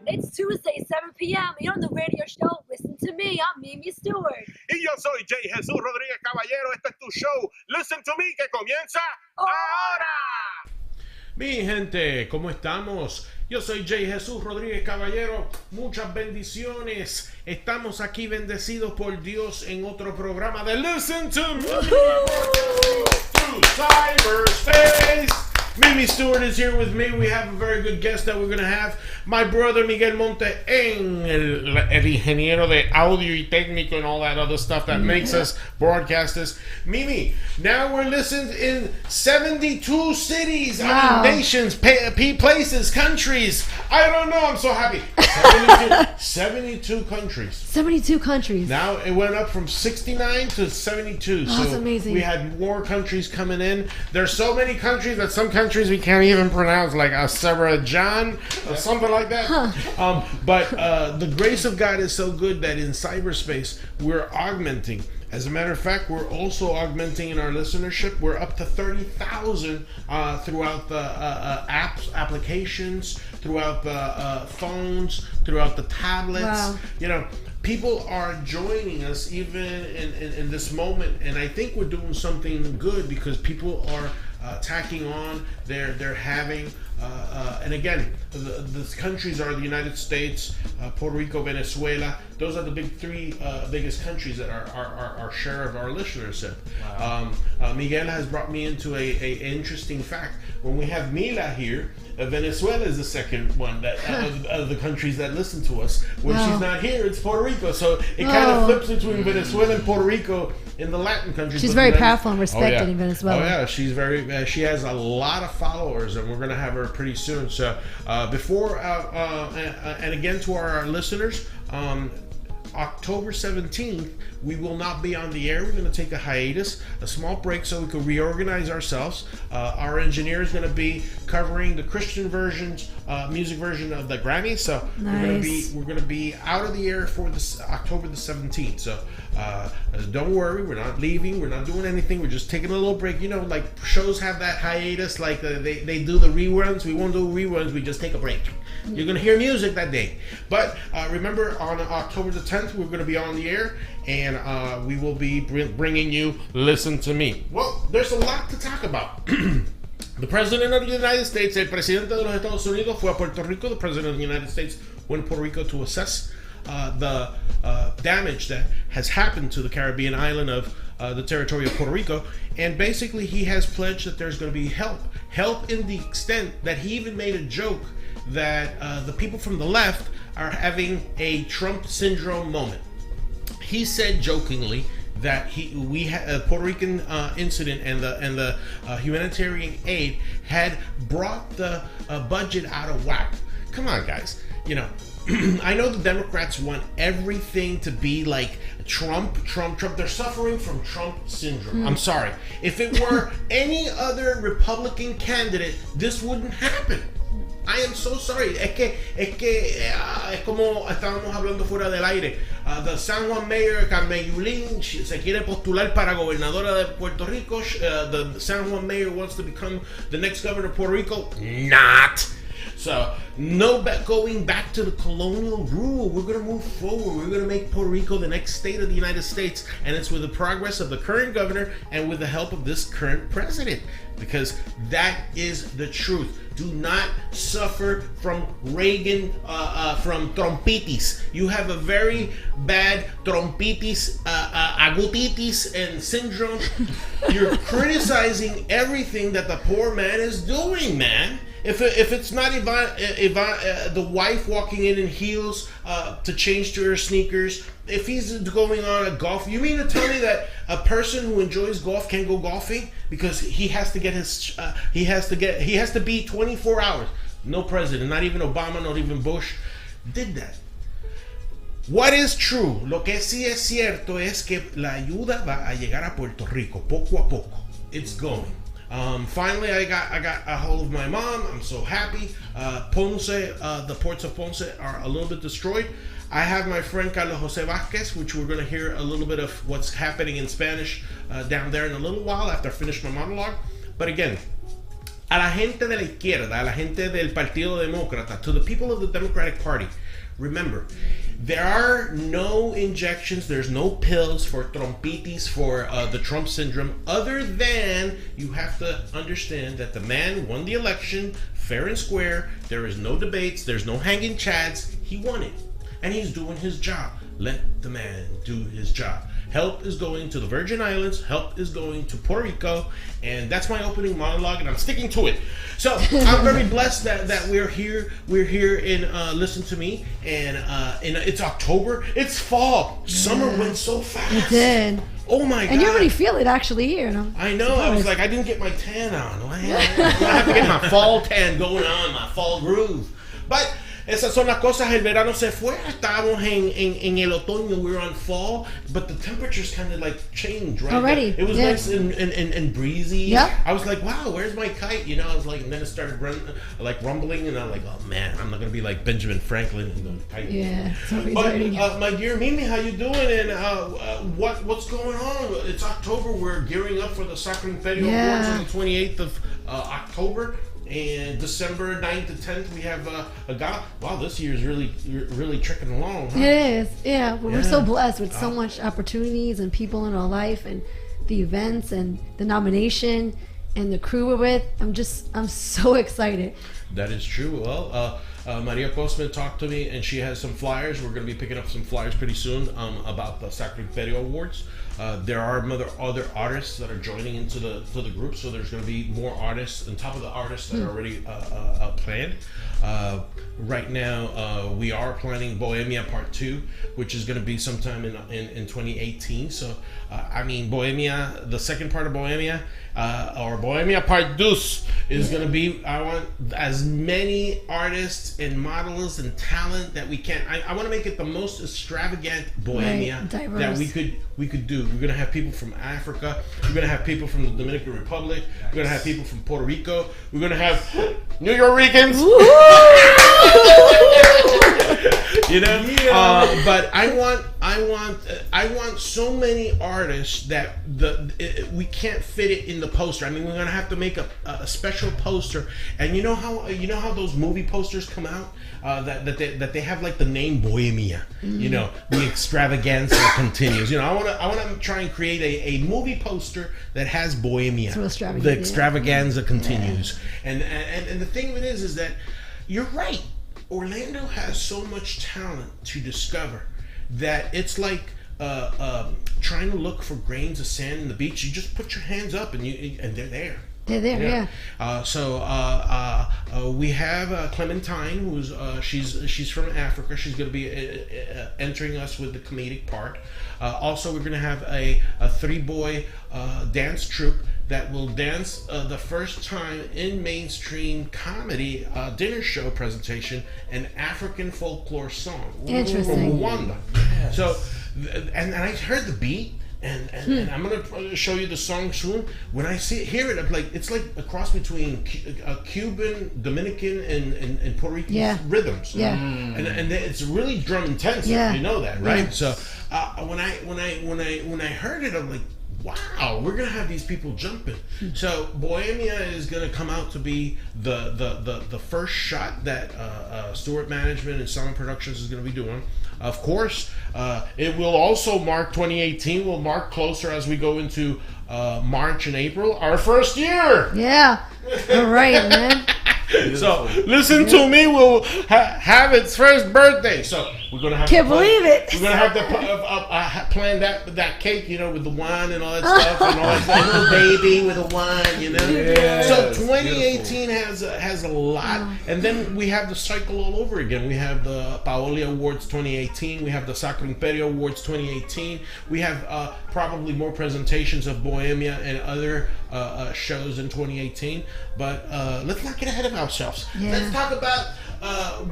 It's Tuesday, 7 p.m. You're on the radio show. Listen to me. I'm Mimi Steward. Y yo soy J. Jesús Rodríguez Caballero. Este es tu show. Listen to me, que comienza ahora. Mi gente, ¿cómo estamos? Yo soy J. Jesús Rodríguez Caballero. Muchas bendiciones. Estamos aquí bendecidos por Dios en otro programa de Listen to Me. To cyberspace. Mimi Steward is here with me. We have a very good guest that we're going to have. My brother Miguel Monte, el ingeniero de audio y técnico and all that other stuff that makes us broadcasters. Mimi, now we're listened in 72 cities, nations, places, countries. I don't know. I'm so happy. 72 countries. 72 countries. Now it went up from 69 to 72. Oh, that's amazing. We had more countries coming in. There's so many countries that some countries we can't even pronounce, like Azerbaijan or something like that. Huh. But the grace of God is so good that in cyberspace we're augmenting. As a matter of fact, we're also augmenting in our listenership. We're up to 30,000 throughout the applications, throughout the phones, throughout the tablets. Wow. You know, people are joining us even in this moment, and I think we're doing something good because people are tacking on. They're having and again, the countries are the United States, Puerto Rico, Venezuela. Those are the big three biggest countries that are our share of our listenership. Wow. Miguel has brought me into a interesting fact. When we have Mila here, Venezuela is the second one that of the countries that listen to us. When she's not here, it's Puerto Rico. So it kind of flips between Venezuela and Puerto Rico in the Latin countries. She's very powerful and respected in Venezuela. Oh yeah, she's very. She has a lot of followers, and we're gonna have her pretty soon. So before and again to our listeners. October 17th, we will not be on the air. We're going to take a hiatus, a small break so we can reorganize ourselves. Our engineer is going to be covering the Christian versions, music version of the Grammys. So nice. we're going to be out of the air for this October the 17th. So don't worry, we're not leaving. We're not doing anything. We're just taking a little break. You know, like shows have that hiatus, like they do the reruns. We won't do reruns. We just take a break. You're going to hear music that day. But remember, on October the 10th, we're going to be on the air, and we will be bringing you Listen to Me. Well, there's a lot to talk about. The President of the United States, el Presidente de los Estados Unidos, fue a Puerto Rico. The President of the United States went to Puerto Rico to assess the damage that has happened to the Caribbean island of the territory of Puerto Rico. And basically, he has pledged that there's going to be help in the extent that he even made a joke that the people from the left are having a Trump syndrome moment. He said jokingly that Puerto Rican incident and the humanitarian aid had brought the budget out of whack. Come on, guys. You know, I know the Democrats want everything to be like Trump. They're suffering from Trump syndrome. I'm sorry. If it were any other Republican candidate, this wouldn't happen. I am so sorry. Es como estábamos hablando fuera del aire. The San Juan Mayor, Carmen Yulín, se quiere postular para gobernadora de Puerto Rico. The San Juan Mayor wants to become the next governor of Puerto Rico. Not. So, no going back to the colonial rule. We're going to move forward. We're going to make Puerto Rico the next state of the United States. And it's with the progress of the current governor and with the help of this current president. Because that is the truth. Do not suffer from Reagan, from trompitis. You have a very bad trompitis, agutitis, and syndrome. You're criticizing everything that the poor man is doing, man. If it's not the wife walking in heels to change to her sneakers, if he's going on a golf, you mean to tell me that a person who enjoys golf can't go golfing because he has to get he has to be 24 hours. No president, not even Obama, not even Bush, did that. What is true? Lo que sí es cierto es que la ayuda va a llegar a Puerto Rico poco a poco. It's going. Finally, I got a hold of my mom. I'm so happy. Ponce, the ports of Ponce are a little bit destroyed. I have my friend Carlos Jose Vasquez, which we're going to hear a little bit of what's happening in Spanish down there in a little while after I finish my monologue. But again, a la gente de la izquierda, a la gente del Partido Demócrata, to the people of the Democratic Party, remember, there are no injections, there's no pills for trompitis, for the Trump syndrome, other than you have to understand that the man won the election fair and square. There is no debates, there's no hanging chads. He won it, and he's doing his job. Let the man do his job. Help is going to the Virgin Islands. Help is going to Puerto Rico. And that's my opening monologue, and I'm sticking to it. So I'm very blessed that we're here. We're here in Listen to Me. And it's October. It's fall. Summer went so fast. It did. Oh my God. And you already feel it actually here. I know. I was like, I didn't get my tan on. I have to get my fall tan going on, my fall groove. But esas son las cosas. El verano se fue. Estábamos en el otoño. We were on fall, but the temperatures kind of like changed right already. It was nice and breezy. Yep. I was like, wow, where's my kite? You know, I was like, and then it started rumbling, and I'm like, oh man, I'm not gonna be like Benjamin Franklin and go kite. Yeah. But my dear Mimi, how you doing? And what's going on? It's October. We're gearing up for the Sacro Imperio Awards on the 28th of October. And December 9th to 10th, we have a gala. Wow, this year is really trekking along. Huh? It is. Yeah. We're so blessed with so much opportunities and people in our life and the events and the nomination and the crew we're with. I'm so excited. That is true. Well, Maria Postman talked to me, and she has some flyers. We're going to be picking up some flyers pretty soon about the Sacro Imperio Awards. There are other artists that are joining into the group, so there's going to be more artists on top of the artists that are already planned. Right now, we are planning Bohemia Part 2, which is going to be sometime in 2018. So, I mean, Bohemia, the second part of Bohemia, or Bohemia Part 2 is going to be, I want as many artists and models and talent that we can. I want to make it the most extravagant Bohemia that we could do. We're going to have people from Africa. We're going to have people from the Dominican Republic. We're going to have people from Puerto Rico. We're going to have New Yorkers. You know, but I want so many artists that we can't fit it in the poster. I mean, we're gonna have to make a special poster. And you know how those movie posters come out that they have like the name Bohemia. You know, the extravaganza continues. You know, I want to try and create a movie poster that has Bohemia. So extravagant, the extravaganza continues. And the thing of it is that you're right. Orlando has so much talent to discover that it's like trying to look for grains of sand in the beach. You just put your hands up and they're there. They're there, yeah. So we have Clementine, who's she's from Africa. She's going to be entering us with the comedic part. Also, we're going to have a 3-boy dance troupe that will dance the first time in mainstream comedy dinner show presentation an African folklore song from Rwanda. Yes. So, and I heard the beat. And I'm gonna show you the song soon. When I hear it, I'm like, it's like a cross between Cuban, Dominican, and Puerto Rican rhythms. Yeah. And it's really drum intensive. Yeah. You know that, right? Yeah. So when I heard it, I'm like, wow, we're gonna have these people jumping. So Bohemia is gonna come out to be the first shot that Steward Management and Sound Productions is gonna be doing. Of course, it will also mark 2018. Will mark closer as we go into March and April, our first year. Yeah, all right, man. So Listen to Me will have its first birthday. So we're gonna have can't believe it. We're gonna have to plan that cake, you know, with the wine and all that stuff, and all that little baby with the wine, you know. Yeah, so 2018 has a lot, and then we have the cycle all over again. We have the Paoli Awards 2018. We have the Sacro Imperio Awards 2018. We have probably more presentations of Bohemia and other shows in 2018. But let's not get ahead of ourselves. Yeah. Let's talk about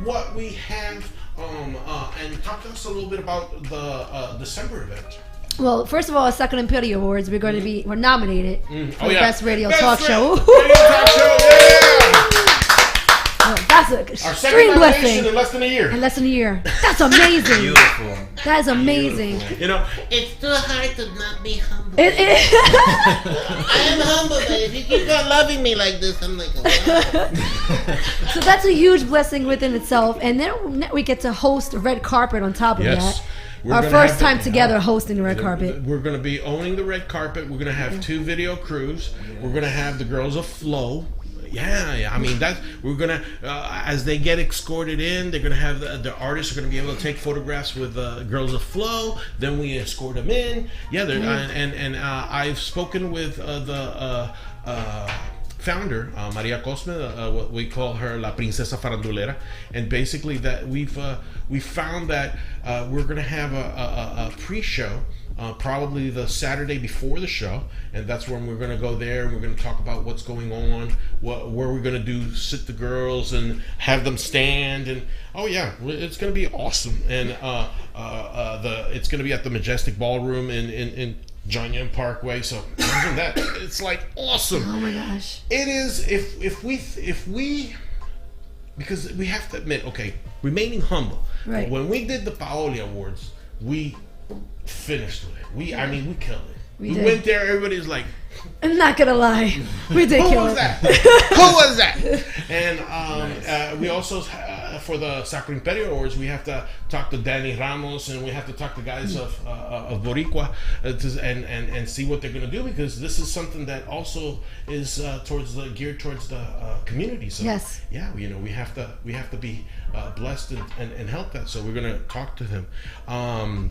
what we have, and talk to us a little bit about the December event. Well, first of all, Sacro Imperio Awards, we're nominated for the Best Radio Talk Show. Radio Talk Show, yeah! That's an Our second extreme nomination blessing. in less than a year. In less than a year. That's amazing. Beautiful. That is amazing. You know, It's too hard to not be humble. It, I am humble, but if you keep on loving me like this, I'm like, oh, wow. so that's a huge blessing within itself. And then we get to host a red carpet on top of yes. that. We're Our gonna first have time the- together hosting the red carpet. We're going to be owning the red carpet. We're going to have 2 video crews. We're going to have the girls of Flow. Yeah. I mean, we're gonna as they get escorted in, they're gonna have the artists are gonna be able to take photographs with girls of Flow. Then we escort them in. Yeah, and I've spoken with the founder, Maria Cosme, what we call her La Princesa Farandulera, and basically that we found that we're gonna have a pre-show. Probably the Saturday before the show, and that's when we're going to go there and we're going to talk about what's going on, where we're going to do, sit the girls and have them stand, and oh yeah, it's going to be awesome. And it's going to be at the Majestic Ballroom in John Young Parkway. So imagine that, it's like awesome. Oh my gosh, it is. If we because we have to admit, okay, remaining humble. Right. When we did the Paoli Awards, we finished with it. We killed it. We did. went there. Everybody's like, I'm not gonna lie, we did "Who kill was it. that? Who was that?" And we also for the Sacro Imperio Awards, we have to talk to Danny Ramos, and we have to talk to guys of Boricua and see what they're going to do, because this is something that also is geared towards the community. So Yes. yeah, we have to be blessed and help that. So we're going to talk to them.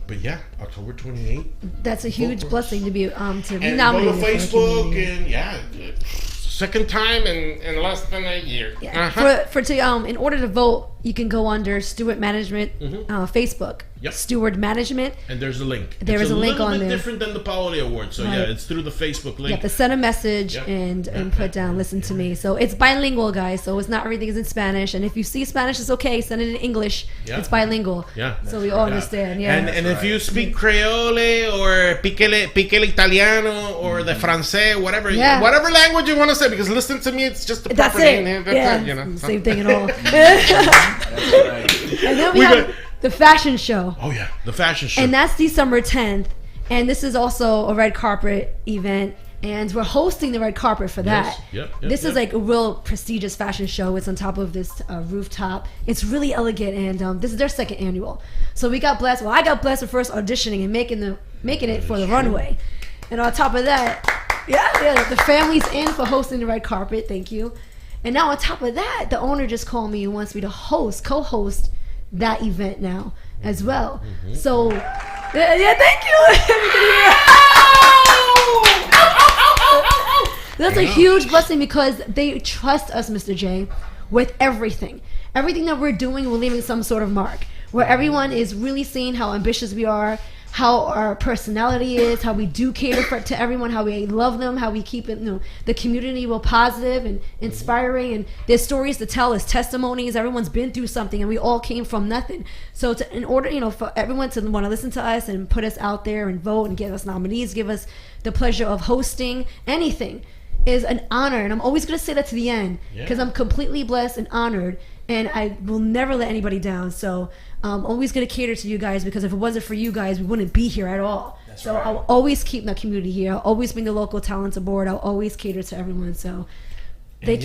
But yeah, October 28th. That's a huge Vote for blessing us. to be And go to nominated for the Facebook community. and yeah, second time in less than a year. Yeah. Uh-huh. In order to vote, you can go under Steward Management Facebook. Yep. Steward Management. And there's a link. There is a link on little bit there. different than the Paoli Award. So Right. yeah, it's through the Facebook You link. have to send a message Yep. and put down "listen to me." So it's bilingual, guys. So it's not everything is in Spanish. And if you see Spanish, it's okay. Send it in English. Yeah. It's bilingual. Yeah. So we all understand. Yeah. And if you speak Creole or Piquele Italiano or the Francais, whatever Yeah. whatever language you want to say, because listen to me, it's just the That's proper it. name. That's Yeah. it, you know. Same thing at all. That's right. And then we We have got- the fashion show. Oh yeah, the fashion show. And that's December 10th. And this is also a red carpet event. And we're hosting the red carpet for that. Yep, This is yep. like a real prestigious fashion show. It's on top of this rooftop. It's really elegant. And this is their second annual. So we got blessed. Well, I got blessed with first auditioning and making it for the runway. And on top of that, yeah, the family's in for hosting the red carpet. Thank you. And now on top of that, the owner just called me and wants me to co-host that event now as well. So, yeah, thank you. That's a huge blessing because they trust us, Mr. J, with everything. Everything that we're doing, we're leaving some sort of mark. Where everyone is really seeing how ambitious we are, how our personality is, how we do cater to everyone, how we love them, how we keep it, the community real positive and inspiring, and there's stories to tell, there's testimonies. Everyone's been through something, and we all came from nothing. So, in order, for everyone to want to listen to us and put us out there and vote and give us nominees, give us the pleasure of hosting anything, is an honor. And I'm always going to say that to the end because I'm completely blessed and honored, and I will never let anybody down. So I'm always going to cater to you guys, because if it wasn't for you guys, we wouldn't be here at all. So right. I'll always keep the community here. I'll always bring the local talents aboard. I'll always cater to everyone. So thank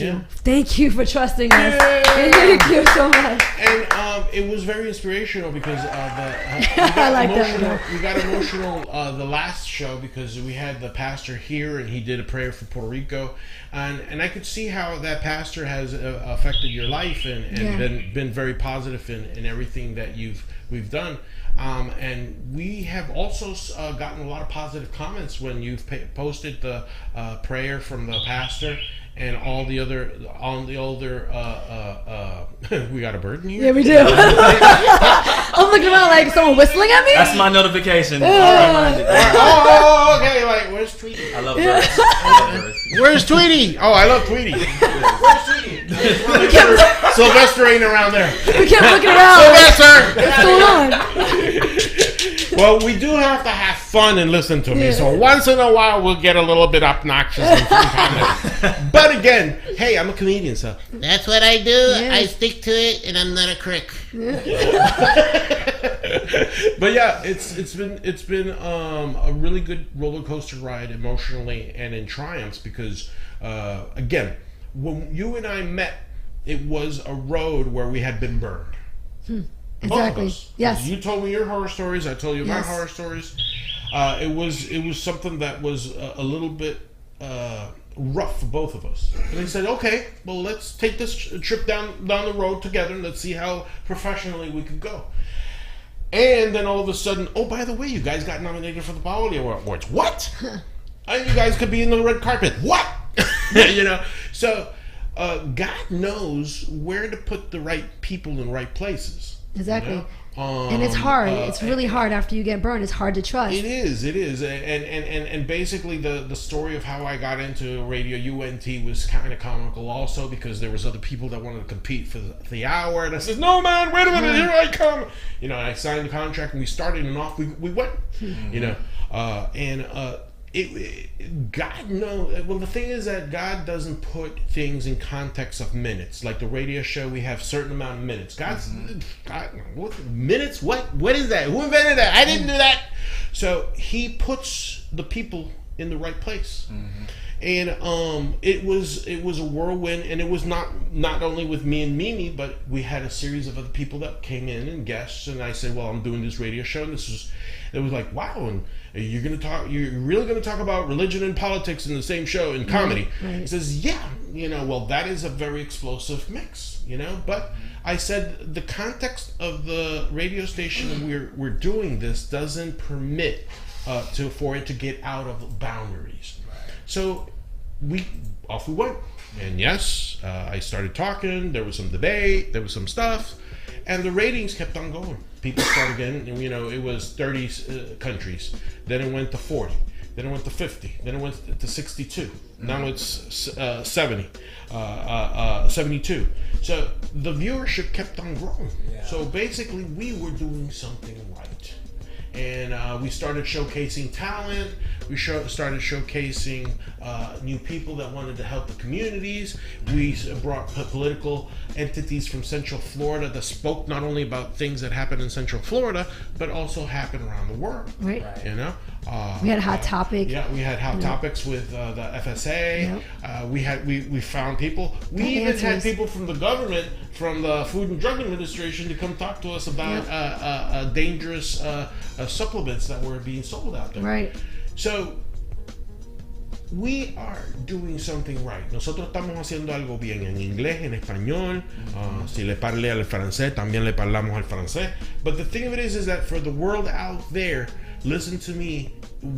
you for trusting us. Thank you so much. And it was very inspirational because we got emotional the last show because we had the pastor here and he did a prayer for Puerto Rico, and I could see how that pastor has affected your life and been very positive in everything that we've done. And we have also gotten a lot of positive comments when you've posted the prayer from the pastor. And all the other, we got a bird in here? Yeah, we do. I'm looking around like someone whistling at me? That's my notification. Okay, like, where's Tweety? I love birds. Where's Tweety? Oh, I love Tweety. Where's Tweety? Sylvester ain't around there. We kept looking around. Sylvester! What's going on? Well, we do have to have fun and listen to me. So once in a while, we'll get a little bit obnoxious and comedy. But again, hey, I'm a comedian, so. That's what I do. Yeah. I stick to it, and I'm not a crick. But yeah, it's been a really good roller coaster ride emotionally and in triumphs because again, when you and I met, it was a road where we had been burned. Both of Exactly. us. Yes. You told me your horror stories. I told you my Yes. horror stories. It was something that was a little bit rough for both of us. And they said, okay, well, let's take this trip down the road together and let's see how professionally we could go. And then all of a sudden, oh, by the way, you guys got nominated for the Paoli Awards. What? And you guys could be in the red carpet. What? You know? So God knows where to put the right people in the right places. Exactly. You know? And it's hard. It's really hard after you get burned. It's hard to trust. It is, and basically the story of how I got into Radio UNT was kind of comical also because there was other people that wanted to compete for the hour, and I said, no man, wait a minute, here I come. You know, I signed the contract and we started, and off we went. You know, God knows. Well, the thing is that God doesn't put things in context of minutes. Like the radio show, we have certain amount of minutes. God, what minutes? What is that? Who invented that? I didn't do that. So He puts the people in the right place. And it was a whirlwind, and it was not only with me and Mimi, but we had a series of other people that came in and guests. And I said, well, I'm doing this radio show, and it was like, wow, and you're really gonna talk about religion and politics in the same show in comedy. Right. He says, yeah, you know, well, that is a very explosive mix, you know. But I said the context of the radio station we're doing this doesn't permit for it to get out of boundaries. So off we went, and yes, I started talking. There was some debate, there was some stuff, and the ratings kept on going. People started getting, you know, it was 30 countries, then it went to 40, then it went to 50, then it went to 62. Now it's 70, 72. So the viewership kept on growing. Yeah. So basically, we were doing something right. And we started showcasing talent. We started showcasing new people that wanted to help the communities. We brought political entities from Central Florida that spoke not only about things that happen in Central Florida, but also happen around the world. Right. You know? We had a hot topic. Yeah, we had hot topics with the FSA. Yep. We found people. We even had people from the government, from the Food and Drug Administration, to come talk to us about dangerous supplements that were being sold out there. Right. So we are doing something right. Nosotros estamos haciendo algo bien en inglés, en español. Si le parle al francés, también le parlamos al francés. But the thing of it is that for the world out there, Listen to Me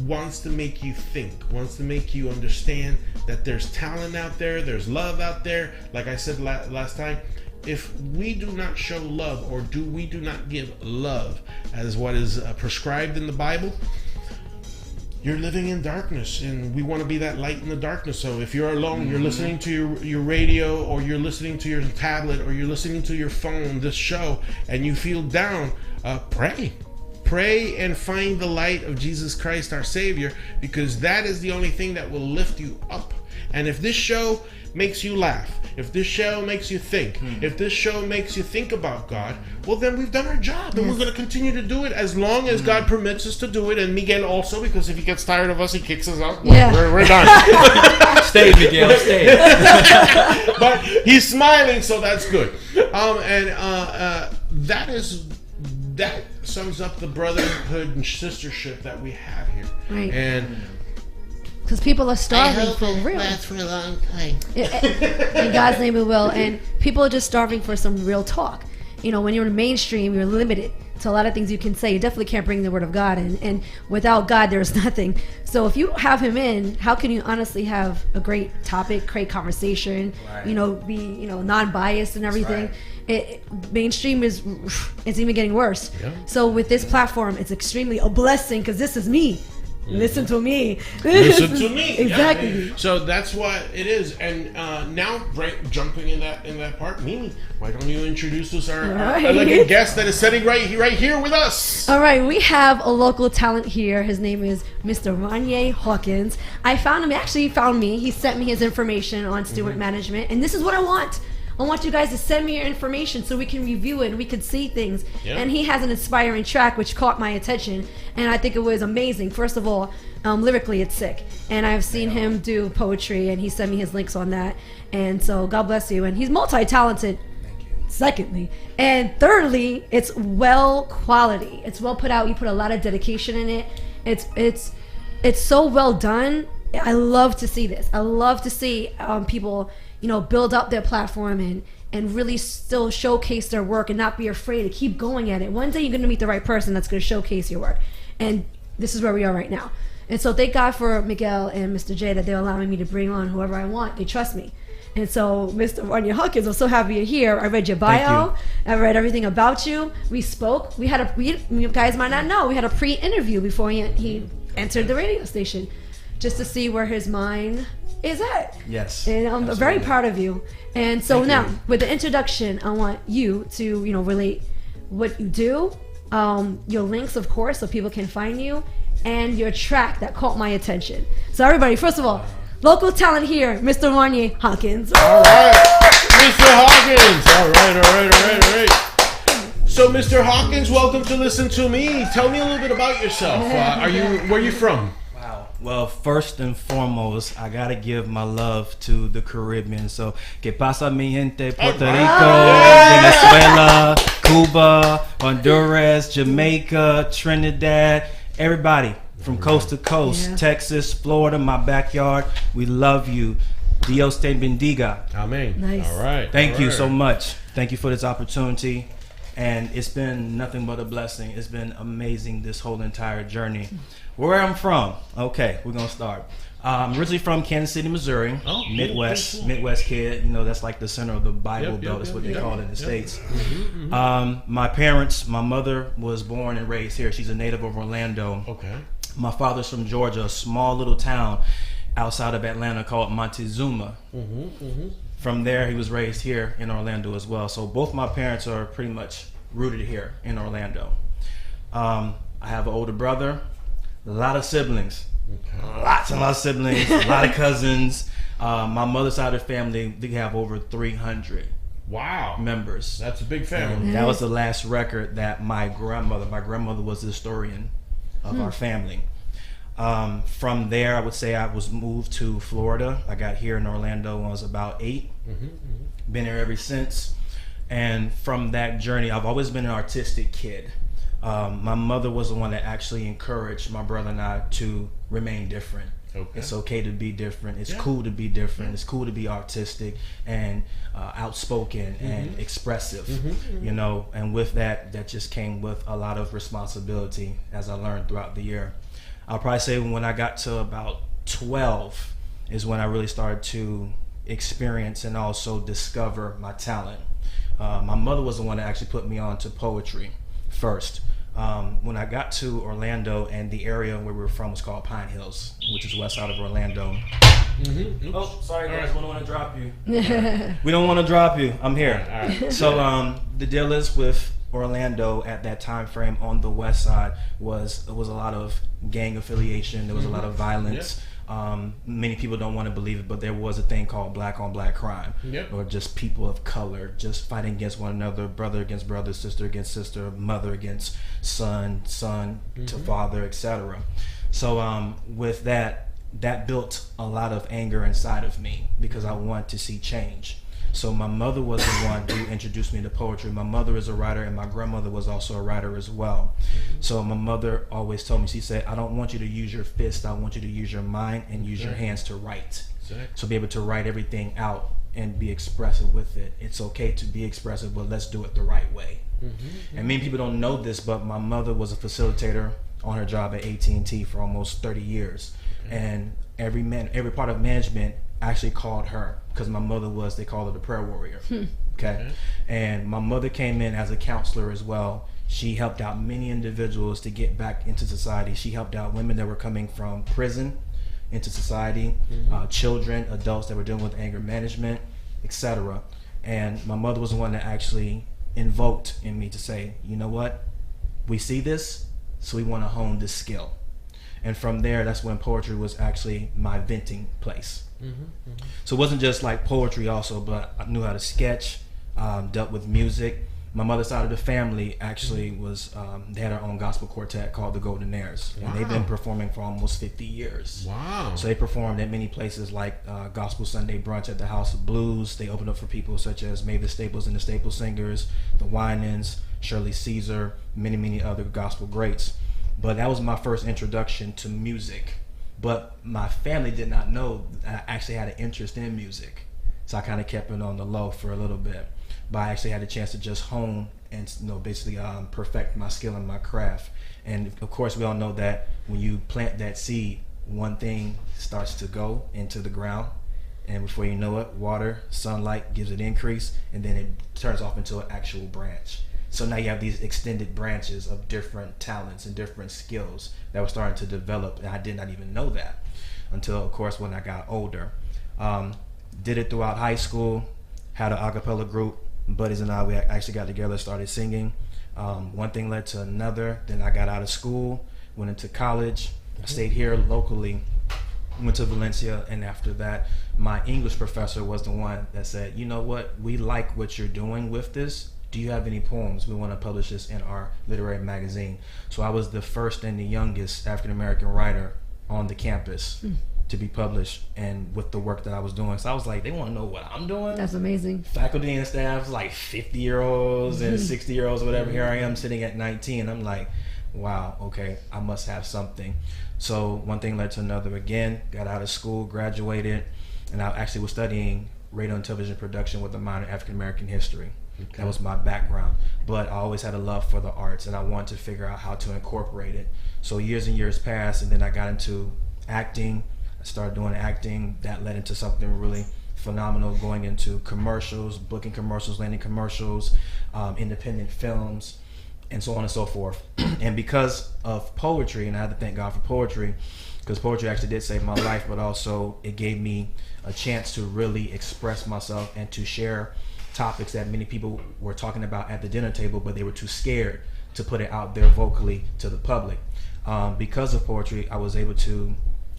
wants to make you think, wants to make you understand that there's talent out there, there's love out there. Like I said last time, if we do not show love, or we do not give love as what is prescribed in the Bible, you're living in darkness, and we want to be that light in the darkness. So if you're alone, you're listening to your radio, or you're listening to your tablet, or you're listening to your phone, this show, and you feel down, pray and find the light of Jesus Christ, our Savior, because that is the only thing that will lift you up. And if this show makes you laugh, if this show makes you think, if this show makes you think about God, well, then we've done our job, and we're going to continue to do it as long as God permits us to do it. And Miguel also, because if he gets tired of us, he kicks us out. We're done. Stay, Miguel, stay. But he's smiling, so that's good. That sums up the brotherhood and sistership that we have here. Right. And because people are I starving hope for it real. lasts for a long time. In God's name it will. And people are just starving for some real talk. You know, when you're in mainstream, you're limited to a lot of things you can say. You definitely can't bring the word of God in. And without God, there's nothing. So if you have him in, how can you honestly have a great topic, great conversation, Right. be, non-biased and everything? Mainstream is even getting worse. Yeah. So with this platform, it's extremely a blessing, because this is me. Listen to me. Listen to me. Exactly. Yeah. So that's what it is. And now, jumping in that part, Mimi, why don't you introduce us our elegant guest that is sitting right here with us? All right, we have a local talent here. His name is Mr. RONYAI Hawkins. I found him. He actually found me. He sent me his information on Steward Management, and this is what I want. I want you guys to send me your information so we can review it and we can see things. Yeah. And he has an inspiring track which caught my attention, and I think it was amazing. First of all, lyrically it's sick, and I've seen him do poetry, and he sent me his links on that. And so God bless you. And he's multi-talented. Secondly, and thirdly, it's well quality. It's well put out. You put a lot of dedication in it. It's so well done. I love to see this. I love to see people, build up their platform and really still showcase their work and not be afraid to keep going at it. One day you're going to meet the right person that's going to showcase your work. And this is where we are right now. And so thank God for Miguel and Mr. J that they're allowing me to bring on whoever I want. They trust me. And so, Mr. RONYAI Hawkins, I'm so happy you're here. I read your bio. I read everything about you. We spoke. You guys might not know, we had a pre-interview before he entered the radio station, just to see where his mind is at. Yes. And I'm very proud of you. And so now, with the introduction, I want you to, relate what you do, your links, of course, so people can find you, and your track that caught my attention. So everybody, first of all, local talent here, Mr. RONYAI Hawkins. All right, Mr. Hawkins. All right. So, Mr. Hawkins, welcome to Listen to Me. Tell me a little bit about yourself. Where are you from? Wow. Well, first and foremost, I gotta give my love to the Caribbean. So, que pasa mi gente? Puerto Rico, Venezuela, Cuba, Honduras, Jamaica, Trinidad, everybody. From coast to coast, Texas, Florida, my backyard. We love you. Dios te bendiga. Amen. Nice. All right. Thank you so much. Thank you for this opportunity. And it's been nothing but a blessing. It's been amazing, this whole entire journey. Where I'm from? Okay, we're going to start. I'm originally from Kansas City, Missouri. Oh, Midwest kid. That's like the center of the Bible Belt. That's what they call it in the States. My parents, my mother was born and raised here. She's a native of Orlando. Okay. My father's from Georgia, a small little town outside of Atlanta called Montezuma. From there, he was raised here in Orlando as well. So both my parents are pretty much rooted here in Orlando. I have an older brother, a lot of siblings, lots and lots of siblings, a lot of cousins. My mother's side of the family, they have over 300. Wow. Members. That's a big family. And that was the last record that my grandmother was the historian of our family. From there, I would say I was moved to Florida. I got here in Orlando when I was about 8. Been here ever since. And from that journey, I've always been an artistic kid. My mother was the one that actually encouraged my brother and I to remain different. Okay. It's okay to be different. It's cool to be different. It's cool to be artistic and outspoken and expressive, and with that just came with a lot of responsibility as I learned throughout the year. I'll probably say when I got to about 12 is when I really started to experience and also discover my talent. My mother was the one that actually put me on to poetry first. When I got to Orlando, and the area where we were from was called Pine Hills, which is west side of Orlando. Oh, sorry guys, we don't want to drop you. We don't want to drop you. I'm here. All right. So the deal is with Orlando at that time frame on the west side was a lot of gang affiliation. There was a lot of violence. Many people don't want to believe it, but there was a thing called black on black crime, or just people of color just fighting against one another, brother against brother, sister against sister, mother against son to father, etc. So with that built a lot of anger inside of me because I wanted to see change. So my mother was the one who introduced me to poetry. My mother is a writer, and my grandmother was also a writer as well. So my mother always told me, she said, I don't want you to use your fist, I want you to use your mind and use your hands to write. So be able to write everything out and be expressive with it. It's okay to be expressive, but let's do it the right way. And many people don't know this, but my mother was a facilitator on her job at AT&T for almost 30 years. And every part of management actually called her, because my mother they called her the prayer warrior. Okay. And my mother came in as a counselor as well. She helped out many individuals to get back into society. She helped out women that were coming from prison into society, children, adults that were dealing with anger management, etc. And my mother was the one that actually invoked in me to say, you know what, we see this, so we want to hone this skill. And from there, that's when poetry was actually my venting place. So it wasn't just like poetry also, but I knew how to sketch, dealt with music. My mother's side of the family actually was, they had their own gospel quartet called the Goldenaires. And they've been performing for almost 50 years. Wow. So they performed at many places like Gospel Sunday Brunch at the House of Blues. They opened up for people such as Mavis Staples and the Staple Singers, the Winans, Shirley Caesar, many, many other gospel greats. But that was my first introduction to music. But my family did not know that I actually had an interest in music. So I kind of kept it on the low for a little bit. But I actually had a chance to just hone and basically perfect my skill and my craft. And of course, we all know that when you plant that seed, one thing starts to go into the ground. And before you know it, water, sunlight gives it increase, and then it turns off into an actual branch. So now you have these extended branches of different talents and different skills that were starting to develop, and I did not even know that until, of course, when I got older. Did it throughout high school, had an a cappella group. Buddies and I, we actually got together, started singing. One thing led to another. Then I got out of school, went into college. I stayed here locally, went to Valencia, and after that, my English professor was the one that said, you know what, we like what you're doing with this. Do you have any poems? We want to publish this in our literary magazine. So I was the first and the youngest African-American writer on the campus to be published, and with the work that I was doing. So I was like, they want to know what I'm doing? That's amazing. Faculty and staff, like 50-year-olds and 60-year-olds, whatever. Here I am sitting at 19. I'm like, wow, okay, I must have something. So one thing led to another again, got out of school, graduated, and I actually was studying radio and television production with a minor in African-American history. That was my background. But I always had a love for the arts, and I wanted to figure out how to incorporate it. So years and years passed, and then I got into acting. I started doing acting. That led into something really phenomenal, going into commercials, booking commercials, landing commercials, independent films, and so on and so forth. And because of poetry, and I had to thank God for poetry, because poetry actually did save my life, but also it gave me a chance to really express myself and to share topics that many people were talking about at the dinner table, but they were too scared to put it out there vocally to the public. Because of poetry, I was able to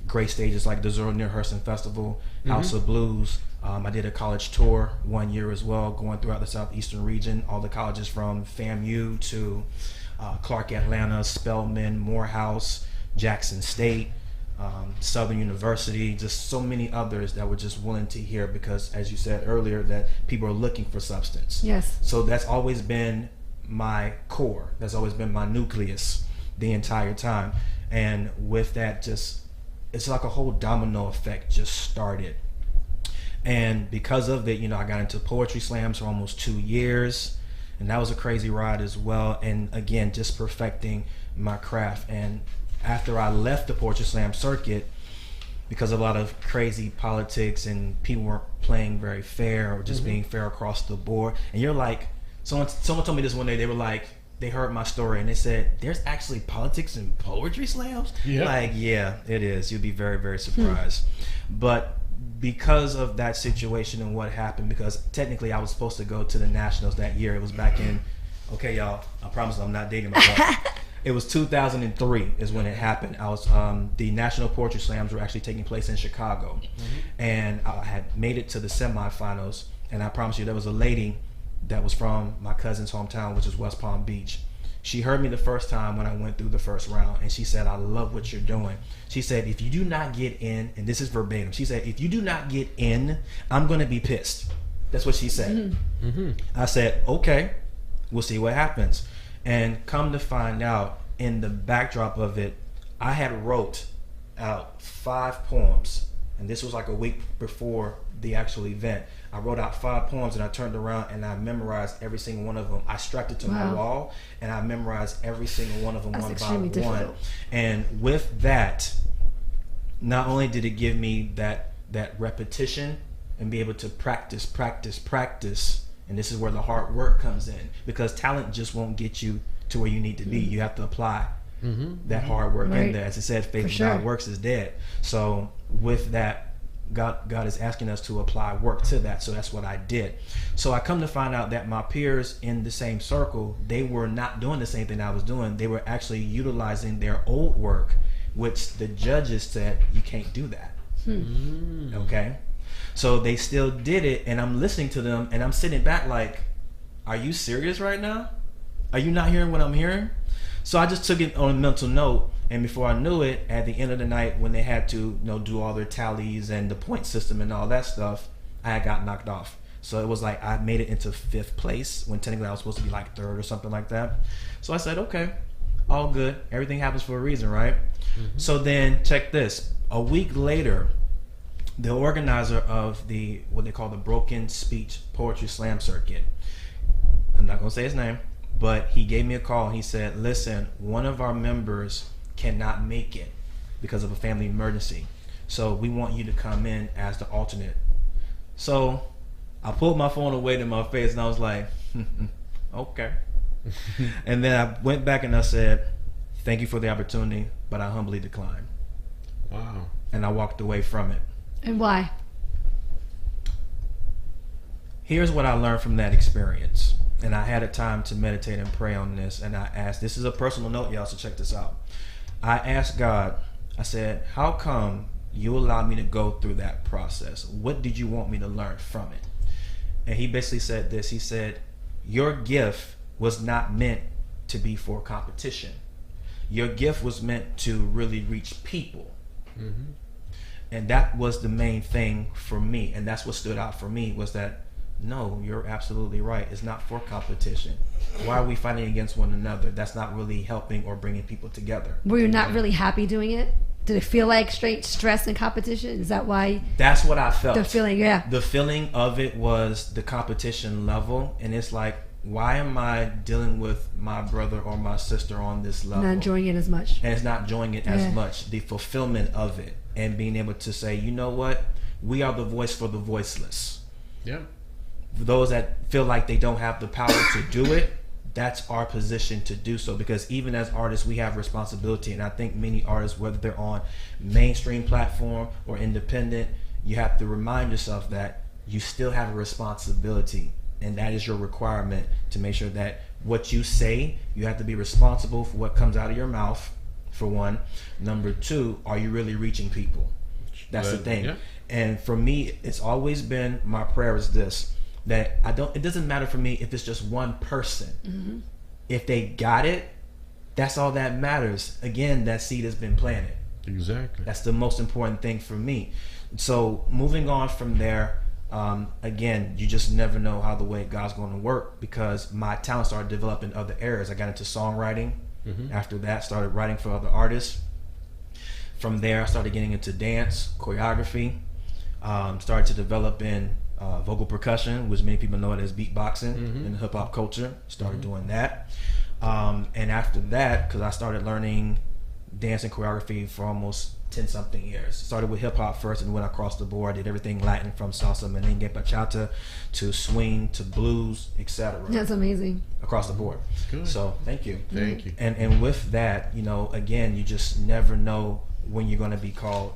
grace stages like the Zero Near Hurston Festival, House of Blues. I did a college tour 1 year as well, going throughout the southeastern region, all the colleges from FAMU to Clark Atlanta, Spelman, Morehouse, Jackson State, Southern University, just so many others that were just willing to hear, because as you said earlier, that people are looking for substance. Yes. So that's always been my core. That's always been my nucleus the entire time. And with that, just it's like a whole domino effect just started. And because of it, you know, I got into poetry slams for almost 2 years, and that was a crazy ride as well. And again, just perfecting my craft. And after I left the poetry slam circuit, because of a lot of crazy politics and people weren't playing very fair or just being fair across the board, and you're like, someone told me this one day, they were like, they heard my story and they said, there's actually politics in poetry slams? Yeah. Like, yeah, it is. You'll be very, very surprised. But because of that situation and what happened, because technically I was supposed to go to the Nationals that year. It was back in, okay, y'all, I promise I'm not dating myself. It was 2003 is when it happened. I was the National Poetry Slams were actually taking place in Chicago, and I had made it to the semifinals. And I promise you, there was a lady that was from my cousin's hometown, which is West Palm Beach. She heard me the first time when I went through the first round, and she said, I love what you're doing. She said, if you do not get in, and this is verbatim, she said, if you do not get in, I'm going to be pissed. That's what she said. I said, okay, we'll see what happens. And come to find out, in the backdrop of it, I had wrote out 5 poems, and this was like a week before the actual event. I wrote out 5 poems, and I turned around and I memorized every single one of them. I strapped it to my wall, and I memorized every single one of them. That's one extremely by one. difficult. And with that, not only did it give me that repetition and be able to practice, and this is where the hard work comes in, because talent just won't get you to where you need to be. You have to apply that hard work in there. As it said, faith without works is dead. So with that, God is asking us to apply work to that. So that's what I did. So I come to find out that my peers in the same circle, they were not doing the same thing I was doing. They were actually utilizing their old work, which the judges said, you can't do that. Okay? So they still did it, and I'm listening to them, and I'm sitting back like, are you serious right now? Are you not hearing what I'm hearing? So I just took it on a mental note, and before I knew it, at the end of the night, when they had to do all their tallies and the point system and all that stuff, I got knocked off. So it was like I made it into 5th place when technically I was supposed to be like 3rd or something like that. So I said, okay, all good. Everything happens for a reason, right? So then check this. A week later, the organizer of what they call the Broken Speech Poetry Slam Circuit, I'm not going to say his name, but he gave me a call. He said, listen, one of our members cannot make it because of a family emergency. So we want you to come in as the alternate. So I pulled my phone away to my face and I was like, okay. And then I went back and I said, thank you for the opportunity, but I humbly decline. Wow. And I walked away from it. And why? Here's what I learned from that experience. And I had a time to meditate and pray on this. And I asked, this is a personal note, y'all, so check this out. I asked God, I said, how come you allowed me to go through that process? What did you want me to learn from it? And he basically said this. He said, your gift was not meant to be for competition. Your gift was meant to really reach people. And that was the main thing for me. And that's what stood out for me, was that, no, you're absolutely right. It's not for competition. Why are we fighting against one another? That's not really helping or bringing people together. Were you not really happy doing it? Did it feel like straight stress and competition? Is that why? That's what I felt. The feeling, yeah. The feeling of it was the competition level. And it's like, why am I dealing with my brother or my sister on this level? Not enjoying it as much. And it's not enjoying it as much. The fulfillment of it. And being able to say, you know what? We are the voice for the voiceless. Yeah. For those that feel like they don't have the power to do it, that's our position to do so. Because even as artists, we have responsibility. And I think many artists, whether they're on mainstream platform or independent, you have to remind yourself that you still have a responsibility. And that is your requirement, to make sure that what you say, you have to be responsible for what comes out of your mouth, for one. Number two, are you really reaching people? That's the thing. Yeah. And for me, it's always been, my prayer is this, that it doesn't matter for me if it's just one person. If they got it, that's all that matters. Again, that seed has been planted. Exactly. That's the most important thing for me. So moving on from there, again, you just never know how the way God's going to work, because my talent started developing other areas. I got into songwriting. After that, started writing for other artists. From there, I started getting into dance, choreography, started to develop in vocal percussion, which many people know it as beatboxing in the hip hop culture. Started doing that. And after that, because I started learning dance and choreography for almost 10-something years. Started with hip hop first and went across the board. Did everything Latin, from salsa, merengue, bachata, to swing, to blues, etc. That's amazing. Across the board. Good. So thank you. Thank you. And with that, again, you just never know when you're going to be called,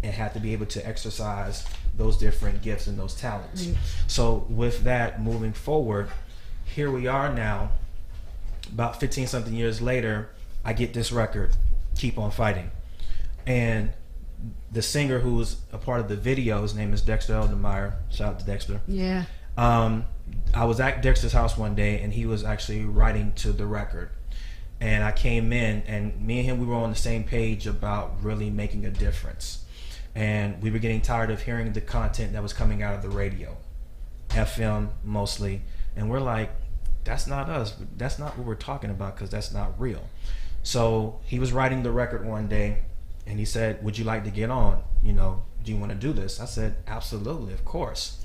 and have to be able to exercise those different gifts and those talents. So with that, moving forward, here we are now, about 15-something years later, I get this record, Keep on Fighting. And the singer who's a part of the video, his name is Dexter Eldemeyer. Shout out to Dexter. Yeah. I was at Dexter's house one day, and he was actually writing to the record. And I came in, and me and him, we were on the same page about really making a difference. And we were getting tired of hearing the content that was coming out of the radio, FM mostly. And we're like, that's not us. That's not what we're talking about, because that's not real. So he was writing the record one day, and he said, would you like to get on? Do you want to do this? I said, absolutely, of course.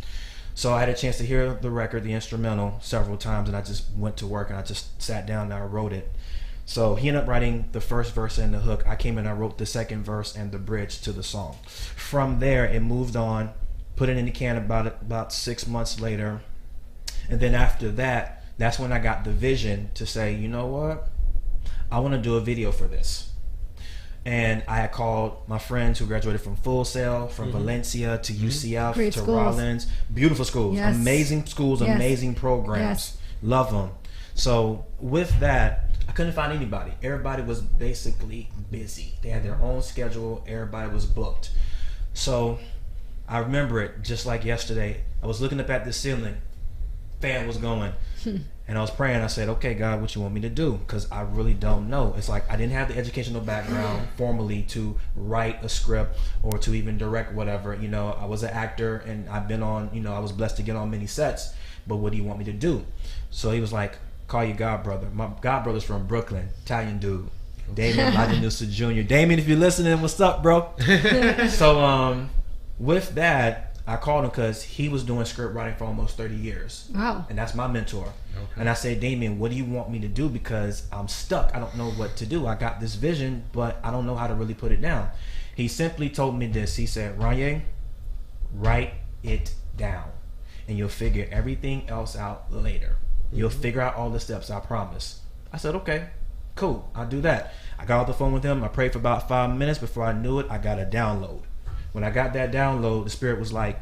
So I had a chance to hear the record, the instrumental, several times, and I just went to work and I just sat down and I wrote it. So he ended up writing the first verse and the hook. I came in and I wrote the second verse and the bridge to the song. From there, it moved on, put it in the can about 6 months later. And then after that, that's when I got the vision to say, you know what? I want to do a video for this. And I had called my friends who graduated from Full Sail, from Valencia to UCF Great to schools. Rollins. Beautiful schools. Yes. Amazing schools, Yes. amazing programs. Yes. Love them. So with that, I couldn't find anybody. Everybody was basically busy. They had their own schedule. Everybody was booked. So I remember it just like yesterday. I was looking up at the ceiling. Fan was going. And I was praying. I said, okay, God, what you want me to do? Because I really don't know. It's like I didn't have the educational background formally to write a script or to even direct whatever. You know, I was an actor and I've been on, you know, I was blessed to get on many sets. But what do you want me to do? So he was like, call your god brother. My god brother's from Brooklyn, Italian dude. Damien Lajanusa Jr. Damien, if you're listening, what's up, bro? So with that, I called him because he was doing script writing for almost 30 years. Wow. And that's my mentor. Okay. And I said, Damien, what do you want me to do? Because I'm stuck. I don't know what to do. I got this vision, but I don't know how to really put it down. He simply told me this. He said, RONYAI, write it down. And you'll figure everything else out later. You'll figure out all the steps, I promise. I said, okay, cool. I'll do that. I got off the phone with him. I prayed for about 5 minutes. Before I knew it, I got a download. When I got that download, the Spirit was like,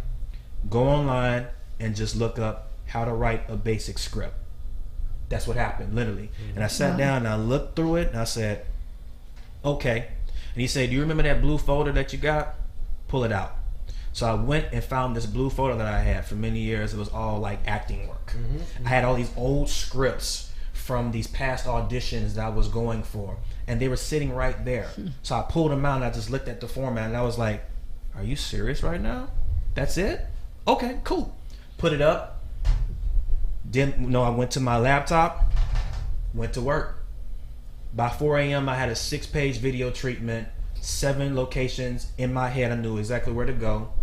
go online and just look up how to write a basic script. That's what happened, literally. And I sat down and I looked through it and I said, okay. And he said, do you remember that blue folder that you got? Pull it out. So I went and found this blue folder that I had for many years. It was all like acting work. I had all these old scripts from these past auditions that I was going for. And they were sitting right there. So I pulled them out and I just looked at the format and I was like, are you serious right now? That's it? Okay, cool. Put it up. I went to my laptop, went to work. By 4 a.m. I had a 6-page video treatment, 7 locations in my head. I knew exactly where to go.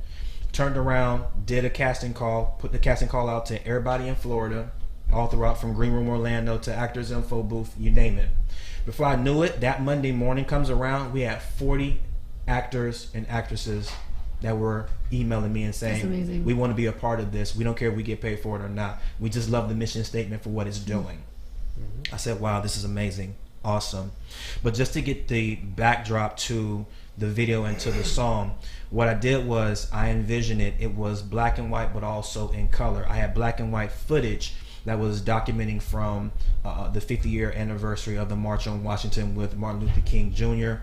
Turned around, did a casting call, put the casting call out to everybody in Florida, all throughout from Green Room Orlando to Actors Info Booth, you name it. Before I knew it, that Monday morning comes around, we had 40 actors and actresses that were emailing me and saying, we want to be a part of this. We don't care if we get paid for it or not. We just love the mission statement for what it's doing. I said, wow, this is amazing. Awesome. But just to get the backdrop to the video and to the song, what I did was I envisioned it. It was black and white, but also in color. I had black and white footage that was documenting from the 50-year anniversary of the March on Washington with Martin Luther King Jr.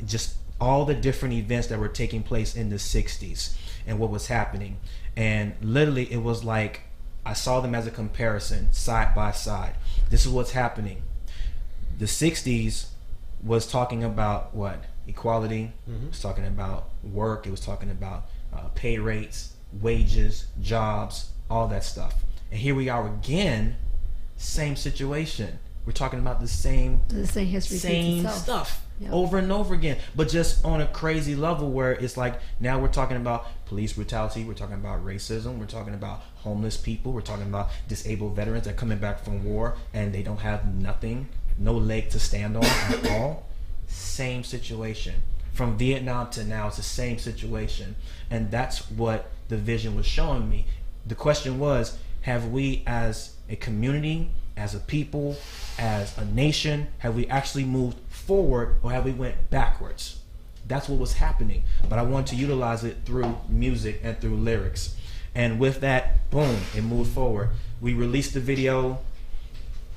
Just all the different events that were taking place in the 60s and what was happening. And literally it was like I saw them as a comparison side by side. This is what's happening. The 60s was talking about what? Equality. It was talking about work. It was talking about pay rates, wages, jobs, all that stuff. And here we are again, same situation. We're talking about the same history, same stuff over and over again, but just on a crazy level where it's like now we're talking about police brutality, we're talking about racism, we're talking about homeless people, we're talking about disabled veterans that are coming back from war and they don't have nothing, no leg to stand on at all. Same situation. From Vietnam to now, it's the same situation. And that's what the vision was showing me. The question was, have we as a community, as a people, as a nation, have we actually moved forward or have we went backwards? That's what was happening. But I wanted to utilize it through music and through lyrics. And with that, boom, it moved forward. We released the video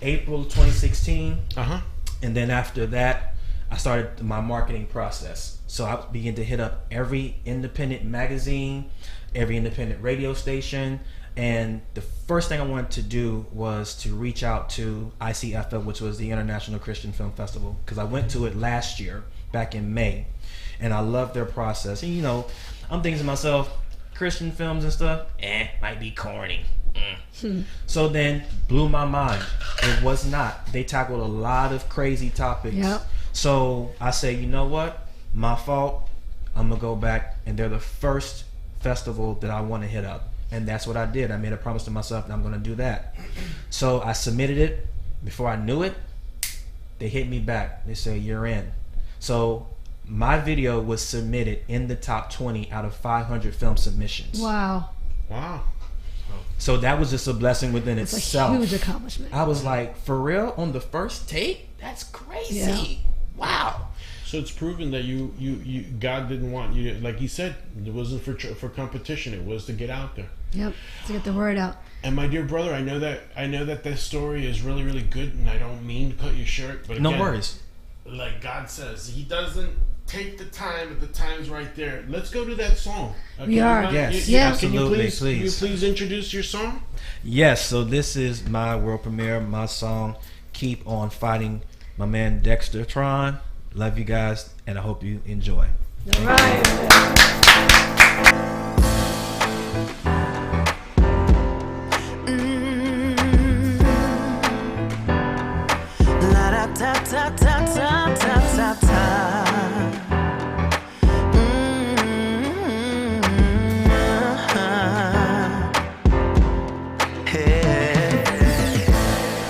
April 2016. And then after that, I started my marketing process. So I began to hit up every independent magazine, every independent radio station. And the first thing I wanted to do was to reach out to ICFF, which was the International Christian Film Festival, because I went to it last year, back in May, and I loved their process. And you know, I'm thinking to myself, Christian films and stuff, might be corny. So then, blew my mind. It was not. They tackled a lot of crazy topics. So I say, you know what? My fault. I'm gonna go back, and they're the first festival that I want to hit up. And that's what I did. I made a promise to myself that I'm going to do that. So I submitted it. Before I knew it, they hit me back. They say, you're in. So my video was submitted in the top 20 out of 500 film submissions. Wow. Wow. So that was just a blessing within It's itself. a huge accomplishment. I was like, for real, on the first take? That's crazy. Yeah. Wow. So it's proven that you God didn't want you to, like he said, it wasn't for competition. It was to get out there. Yep, to get the word out. And my dear brother, I know that this story is really, really good, and I don't mean to cut your shirt, but No again, worries. like God says, He doesn't take the time at the time's right there. Let's go to that song. We are. Yes, Yeah. Can you absolutely, please introduce your song? Yes, so this is my world premiere, my song, Keep On Fighting, my man Dexter Tron. Love you guys, and I hope you enjoy. All right. La da da da da da da da da.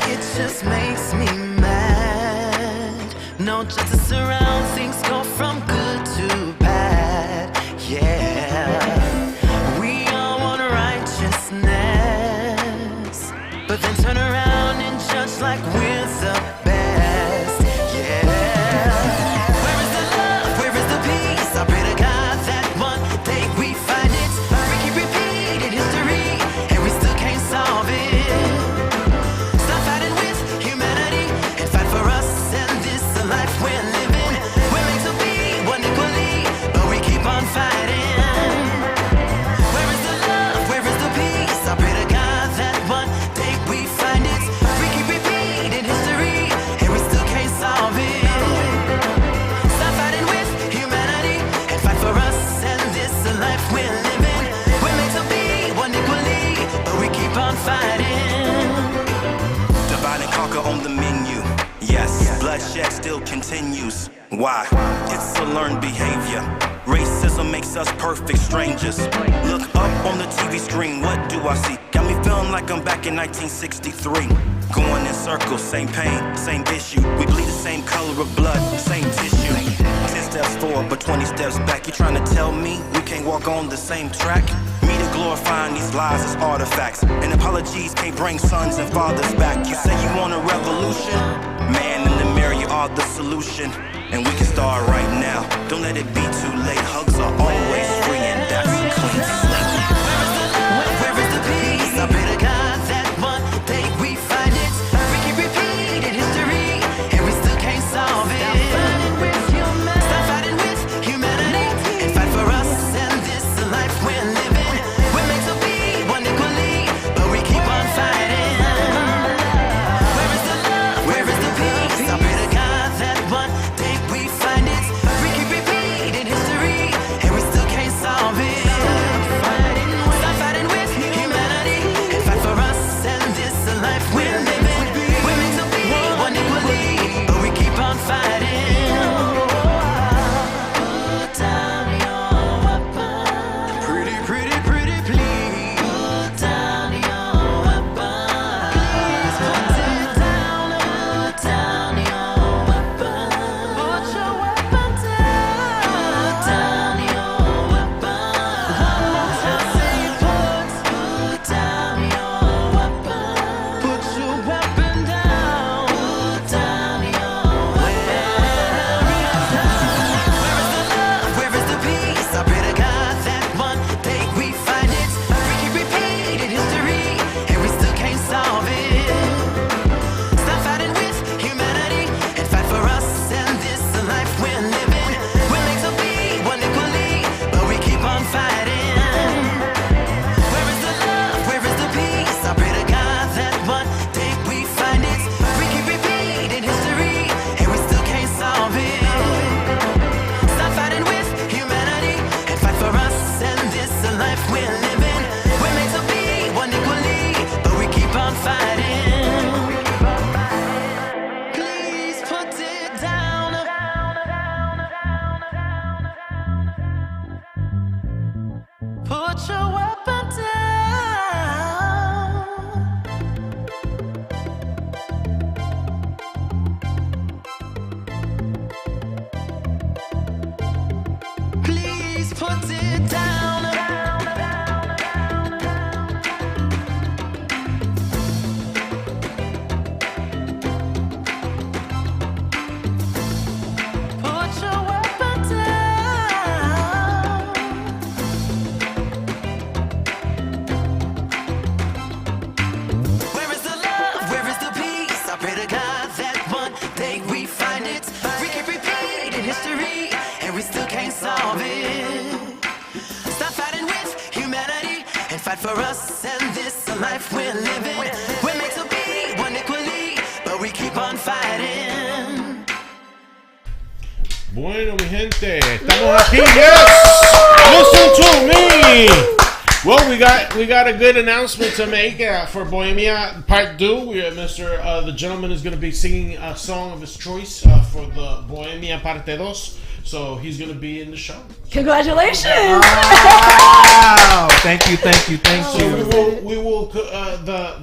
It just makes me mad. No justice around, things go from good to bad. Yeah, we all want righteousness, but then turn around and judge like we're the best. Yeah, where is the love? Where is the peace? I pray to God that one day we find it. We keep repeating history, and we still can't solve it. Stop fighting with humanity and fight for us and this life we're living. We're meant to be one equally, but we keep on fighting. Where is the love? Where is the peace? I pray to God that one day we find it. We keep repeating history, and we still can't solve it. Stop fighting with humanity and fight for us and this life we're living. We're meant to be one equally, but we keep on fighting. Divide and conquer on the menu. Yes, bloodshed still continues. Why? It's a learned behavior. Racism makes us perfect strangers. Look up on the TV screen, what do I see? Got me feeling like I'm back in 1963. Going in circles, same pain, same issue. We bleed the same color of blood, same tissue. 10 steps forward, but 20 steps back. You trying to tell me we can't walk on the same track? Me to glorifying these lies as artifacts, and apologies can't bring sons and fathers back. You say you want a revolution? Man, in the mirror you are the solution, and we can start right now. Don't let it be too late. Hugs are always free, and that's a clean slate. Where is the peace? I pray to God that one day we find it. We keep repeating history, and we still can't solve it. Stop fighting with humanity and fight for us and this life we're living. We're meant to be one equally, but we keep on fighting. Where is the love? Where is the peace? I pray to God that one day we find it. We keep repeating history, and we still can't solve it. Stop fighting with humanity and fight for us and this life we're living. We're meant to be one equally, but we keep on fighting. Put down your weapon. Pretty, pretty, pretty, please. Put down your weapon. Please put it down. Put down your weapon. Put your weapon down. Put down your weapon. One more time, say put down your weapon. Put your weapon down. Put down your weapon. Where is the love? Where is the peace? I pray to God that one day we find it. We keep repeating history, and we still can't solve it. Stop fighting with humanity and fight for us and this life we're living. We're meant to be one equally, but we keep on fighting. Where is the love? Where is the peace? I pray to God that one day we find it. We keep repeating history, and we still can't solve it. Stop fighting with humanity and fight for us and this life we're living. We're meant to be one equally, but we keep on fighting. Please put it down. Put your weapon down. Please put it down. for us, and this life we're living. We're meant to be one equally, but we keep on fighting. Bueno, mi gente, estamos aquí. Yes, listen to me. Well, we got a good announcement to make for Bohemia Part 2. The gentleman is going to be singing a song of his choice for the Bohemia Parte 2. So he's going to be in the show. Congratulations! Wow! Thank you. We will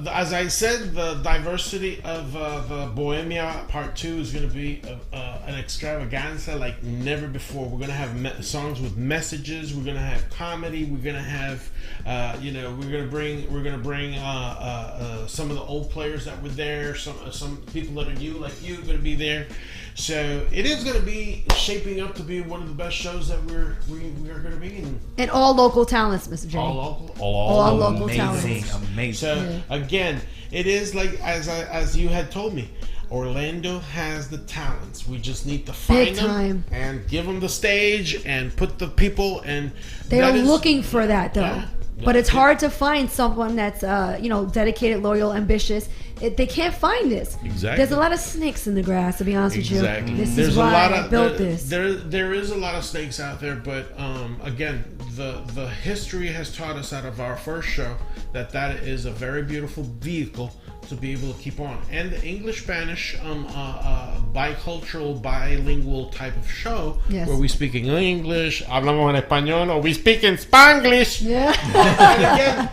as I said, the diversity of the Bohemia Part 2 is going to be an extravaganza like never before. We're going to have songs with messages. We're going to have comedy. We're going to have, we're going to bring some of the old players that were there. Some people that are new, like you, going to be there. So it is going to be shaping up to be one of the best shows that we are going to be in. And all local talents, Mr. J. All local Amazing. talents. So again, it is like as you had told me, Orlando has the talents. We just need to find them and give them the stage and put the people. And they are looking for that, though. Yeah. But it's hard to find someone that's dedicated, loyal, ambitious. They can't find this. Exactly. There's a lot of snakes in the grass, to be honest with you. This There's is why I built this. There is a lot of snakes out there, but again, the history has taught us out of our first show that is a very beautiful vehicle to be able to keep on. And the English-Spanish bicultural, bilingual type of show, where we speak in English, hablamos en español, or we speak in Spanglish. Yeah. And again,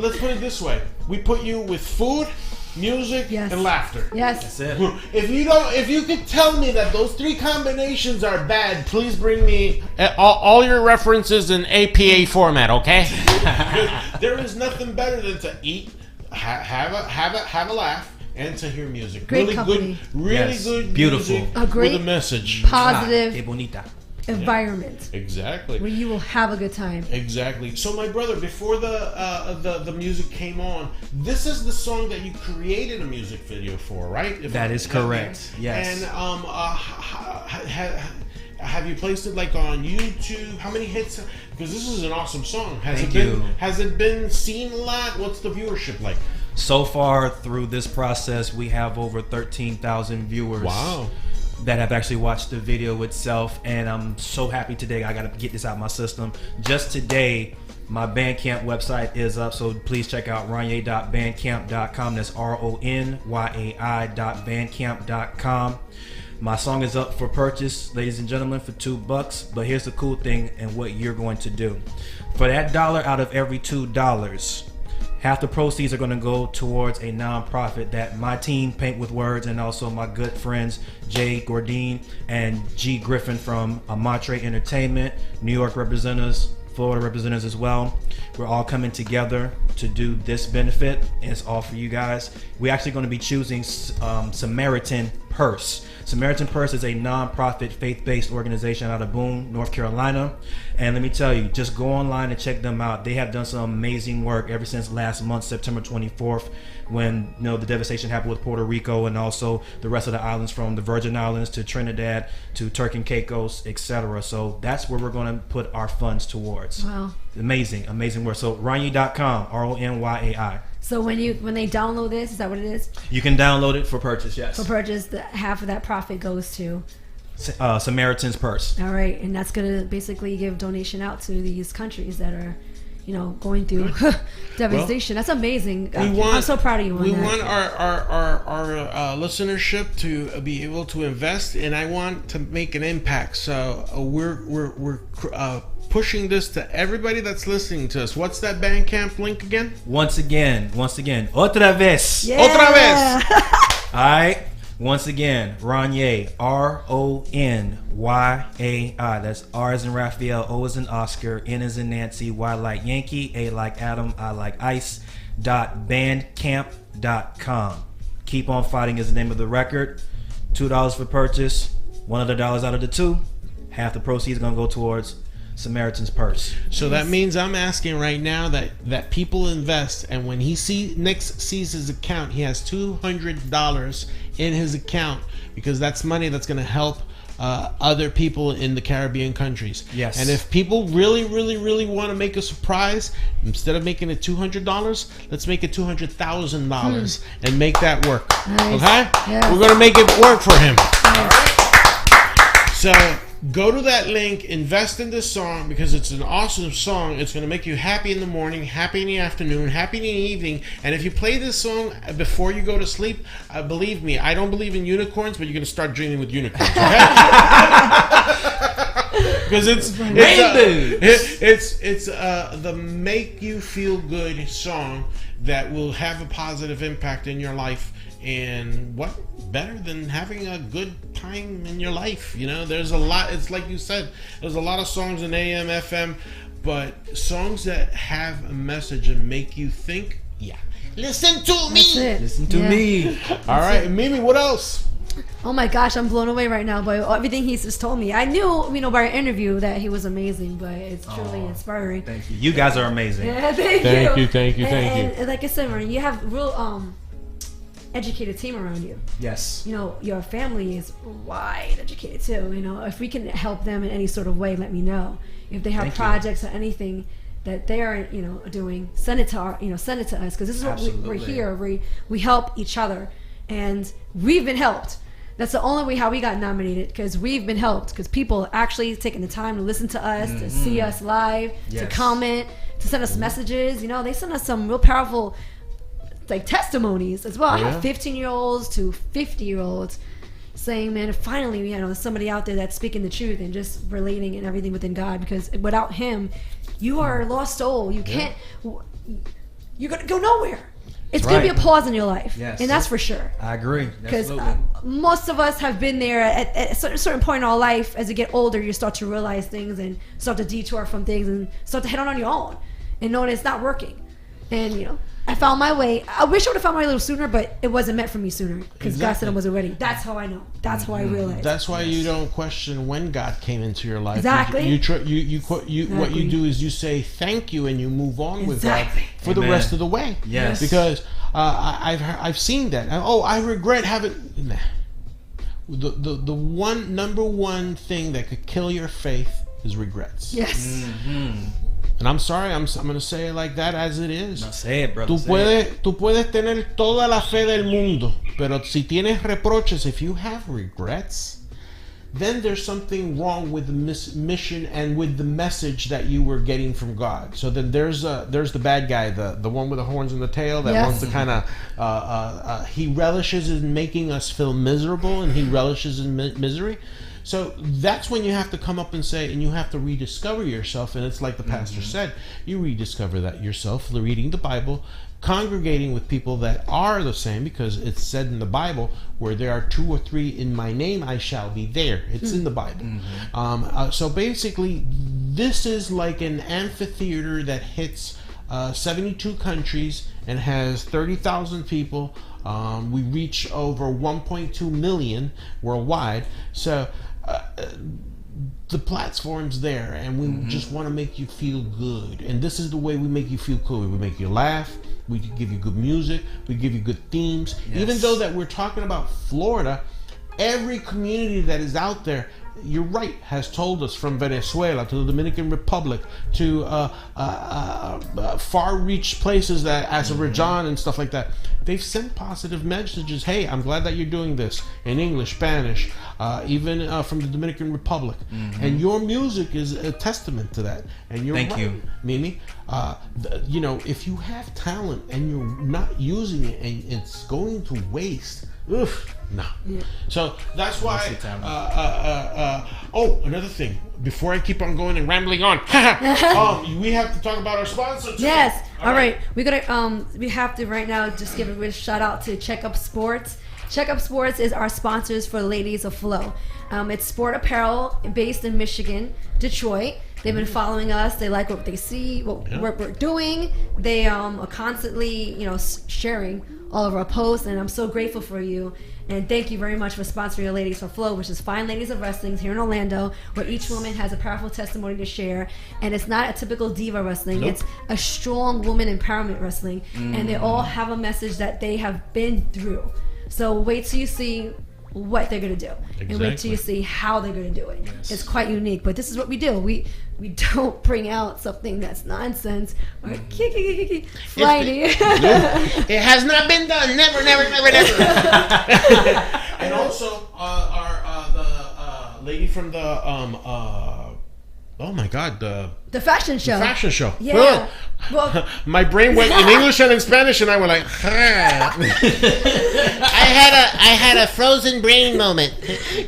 let's put it this way: we put you with food, music, and laughter. Yes. That's it. If you could tell me that those three combinations are bad, please bring me all your references in APA format, okay? There is nothing better than to eat, have a laugh, and to hear music. Great really company. good, beautiful music A great with a message. positive bonita. environment Exactly. where you will have a good time. Exactly. So, my brother, before the music came on, this is the song that you created a music video for, right? That is correct. Yes. And have you placed it like on YouTube? How many hits? Because this is an awesome song. Has it been seen a lot? What's the viewership like? So far through this process, we have over 13,000 viewers. Wow. That have actually watched the video itself, and I'm so happy today. I gotta get this out of my system. Just today, my Bandcamp website is up, so please check out RONYAI.bandcamp.com. That's RONYAI.bandcamp.com. My song is up for purchase, ladies and gentlemen, for $2. But here's the cool thing and what you're going to do. For that dollar out of every $2, half the proceeds are going to go towards a nonprofit that my team, Paint with Words, and also my good friends Jay Gordine and G Griffin from Amatre Entertainment, New York representatives, Florida representatives as well. We're all coming together to do this benefit, and it's all for you guys. We're actually going to be choosing Samaritan Purse. Samaritan Purse is a non-profit faith-based organization out of Boone, North Carolina. And let me tell you, just go online and check them out. They have done some amazing work ever since last month, September 24th, when the devastation happened with Puerto Rico and also the rest of the islands, from the Virgin Islands to Trinidad to Turks and Caicos, etc. So that's where we're going to put our funds towards. Wow. Amazing work. So RONYAI.com, RONYAI. So when they download this, is that what it is? You can download it for purchase, yes. For purchase, half of that profit goes to Samaritan's Purse. All right, and that's gonna basically give donation out to these countries that are, going through devastation. That's amazing. I'm so proud of you. We want our listenership to be able to invest, and I want to make an impact. So we're pushing this to everybody that's listening to us. What's that Bandcamp link again? Once again. Otra vez. Yeah. Otra vez. All right. Once again, RONYAI, RONYAI. That's R as in Raphael, O as in Oscar, N as in Nancy, Y like Yankee, A like Adam, I like Ice. .bandcamp.com. Keep on Fighting is the name of the record. $2 for purchase. $1 out of the two. Half the proceeds gonna go towards Samaritan's Purse. So that means I'm asking right now that people invest, and when he sees his account, he has $200 in his account, because that's money that's going to help other people in the Caribbean countries. Yes. And if people really, really, really want to make a surprise, instead of making it $200, let's make it $200,000 and make that work. Nice. Okay? Yeah. We're gonna make it work for him. All right. So go to that link, invest in this song because it's an awesome song. It's going to make you happy in the morning, happy in the afternoon, happy in the evening. And if you play this song before you go to sleep, believe me, I don't believe in unicorns, but you're going to start dreaming with unicorns. Okay? Because it's the make you feel good song that will have a positive impact in your life. And what better than having a good time in your life? You know, there's a lot. It's like you said, there's a lot of songs in AM, FM, but songs that have a message and make you think. Yeah, Listen to me. Listen to me. All right, Mimi, what else? Oh my gosh, I'm blown away right now by everything he's just told me. I knew, by our interview that he was amazing, but it's truly inspiring. Thank you. You guys are amazing. Yeah, thank you. And like I said, Maureen, you have real educated team around you. Yes. Your family is wide educated too. If we can help them in any sort of way, let me know. If they have projects or anything that they are doing, send it to us because this is what we're here. We help each other, and we've been helped. That's the only way how we got nominated, because we've been helped, because people actually taking the time to listen to us, to see us live, to comment, to send us messages. They send us some real powerful testimonies as well. I have 15-year-olds to 50-year-olds saying, man, finally, there's somebody out there that's speaking the truth and just relating and everything within God, because without him, you are a lost soul. You can't, you're going to go nowhere. It's going to be a pause in your life. Yes. And that's for sure. I agree. Because most of us have been there at a certain point in our life. As you get older, you start to realize things and start to detour from things and start to head on your own and knowing it's not working. And, I found my way. I wish I would have found my way a little sooner, but it wasn't meant for me sooner because God said I wasn't ready. That's how I know. That's how I realized. That's why you don't question when God came into your life. Exactly. What you do is you say thank you and you move on with God for the rest of the way. Yes. Because I've seen that. I regret having. The number one thing that could kill your faith is regrets. Yes. And I'm sorry, I'm going to say it like that as it is. No, say it, brother. Tú puedes tener toda la fe del mundo, pero si tienes reproches, if you have regrets, then there's something wrong with the mission and with the message that you were getting from God. So then there's the bad guy, the one with the horns and the tail that wants to kind of he relishes in making us feel miserable, and he relishes in misery. So that's when you have to come up and say, and you have to rediscover yourself. And it's like the pastor said, you rediscover that yourself, reading the Bible, congregating with people that are the same, because it's said in the Bible, where there are 2 or 3 in my name, I shall be there. It's in the Bible. So basically, this is like an amphitheater that hits 72 countries and has 30,000 people. We reach over 1.2 million worldwide. So the platform's there, and we just want to make you feel good. And this is the way we make you feel cool. We make you laugh. We give you good music. We give you good themes. Even though that we're talking about Florida, every community that is out there, you're right, has told us, from Venezuela to the Dominican Republic to far-reached places that Azerbaijan and stuff like that, they've sent positive messages. Hey, I'm glad that you're doing this in English, Spanish, even from the Dominican Republic. And your music is a testament to that. And you're Thank right, you, Mimi. If you have talent and you're not using it and it's going to waste, no. So that's why. Another thing. Before I keep on going and rambling on, we have to talk about our sponsor too. Yes. All right. We have to right now just give a shout out to Checkup Sports. Checkup Sports is our sponsors for Ladies of Flow. It's sport apparel based in Michigan, Detroit. They've been following us. They like what they see, what we're doing. They are constantly, sharing all of our posts, and I'm so grateful for you. And thank you very much for sponsoring Ladies for Flow, which is Fine Ladies of Wrestling here in Orlando, where each woman has a powerful testimony to share. And it's not a typical diva wrestling. Nope. It's a strong woman empowerment wrestling. And they all have a message that they have been through. So wait till you see what they're gonna do, and wait till you see how they're gonna do it. It's quite unique, but this is what we do. We don't bring out something that's nonsense or flighty. It has not been done. Never, never, never, never. And also, the lady from the oh my God, the fashion show. The fashion show. Yeah. Well, my brain went in English and in Spanish, and I went like, I had a frozen brain moment,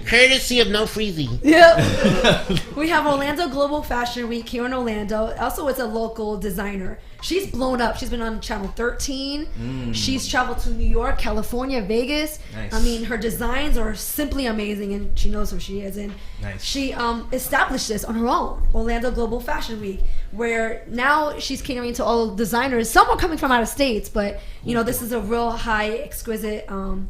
courtesy of no freezing. yeah. We have Orlando Global Fashion Week here in Orlando. Also, it's a local designer. She's blown up. She's been on Channel 13. She's traveled to New York, California, Vegas. Nice. I mean, her designs are simply amazing, and she knows who she is. And Nice. she established this on her own, Orlando Global Fashion Week, where now she's catering to all designers. Some are coming from out of states, but this is a real high, exquisite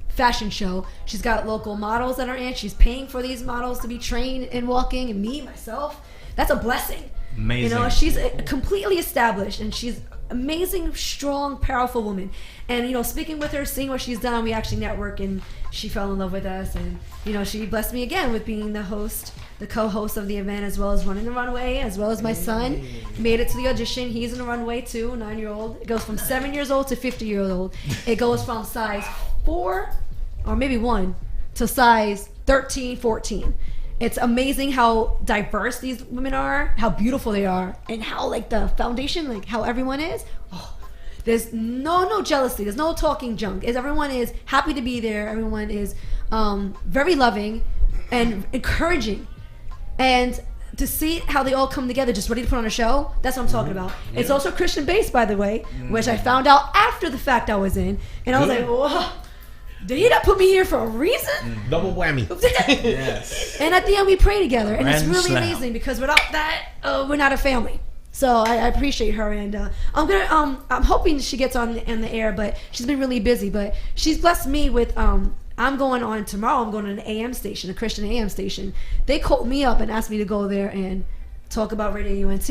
fashion show. She's got local models that are in. She's paying for these models to be trained in walking, and me, myself. That's a blessing. Amazing. She's completely established, and she's amazing, strong, powerful woman. And speaking with her, seeing what she's done, we actually network, and she fell in love with us. And she blessed me again with being the co-host of the event, as well as running the runway, as well as my son made it to the audition. He's in the runway too, 9-year-old. It goes from 7 years old to 50-year-old. It goes from size 4 or maybe 1 to size 13, 14. It's amazing how diverse these women are, how beautiful they are, and how the foundation, how everyone is. Oh, there's no jealousy. There's no talking junk. Everyone is happy to be there. Everyone is very loving and encouraging. And to see how they all come together, just ready to put on a show, that's what I'm talking about. Yeah. It's also Christian based, by the way, which I found out after the fact I was in. And I was like, whoa. Did he not put me here for a reason? Double whammy. Yes. And at the end, we pray together, and it's Grand really slam. amazing because without that, we're not a family. So I appreciate her, and I'm hoping she gets on the air, but she's been really busy. But she's blessed me with I'm going on tomorrow. I'm going to an AM station, a Christian AM station. They called me up and asked me to go there and talk about Radio UNT,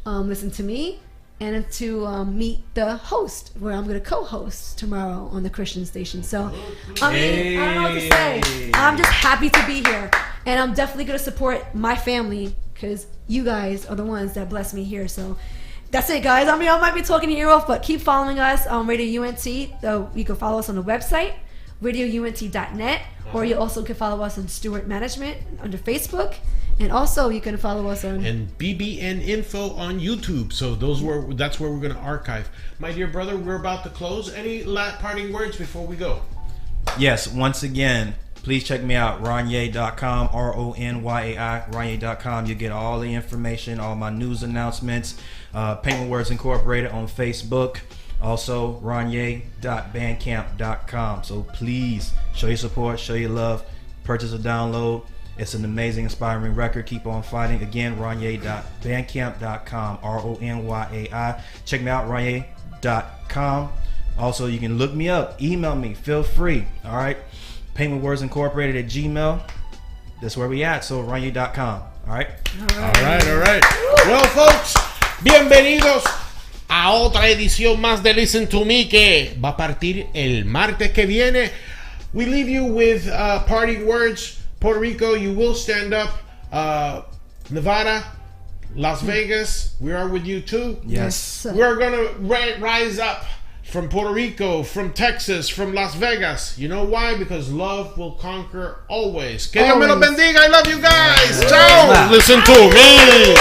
listen to me, and to meet the host, where I'm going to co-host tomorrow on the Christian station. So, I mean, I don't know what to say. I'm just happy to be here. And I'm definitely going to support my family, because you guys are the ones that bless me here. So, that's it, guys. I mean, I might be talking your ear off, but keep following us on Radio UNT. You can follow us on the website, radiount.net, or you also can follow us on Steward Management under Facebook. And also, you can follow us on BBN Info on YouTube. So that's where we're going to archive. My dear brother, we're about to close. Any parting words before we go? Yes, once again, please check me out, RONYAI.com, RONYAI, RONYAI.com. You get all the information, all my news announcements, Paint Words Incorporated on Facebook. Also, RONYAI.bandcamp.com. So please show your support, show your love, purchase a download. It's an amazing, inspiring record. Keep on fighting. Again, RONYAI.bandcamp.com, RONYAI. Check me out, RONYAI.com. Also, you can look me up, email me, feel free. All right, Paint with Words Incorporated at Gmail. That's where we at. So RONYAI.com. All right. All right. Well, folks, bienvenidos a otra edición más de Listen to Me, que va a partir el martes que viene. We leave you with parting words. Puerto Rico, you will stand up. Nevada, Las Vegas, we are with you too. Yes. We're gonna rise up from Puerto Rico, from Texas, from Las Vegas. You know why? Because love will conquer always. Que Dios me los bendiga. I love you guys. Ciao. Listen to me.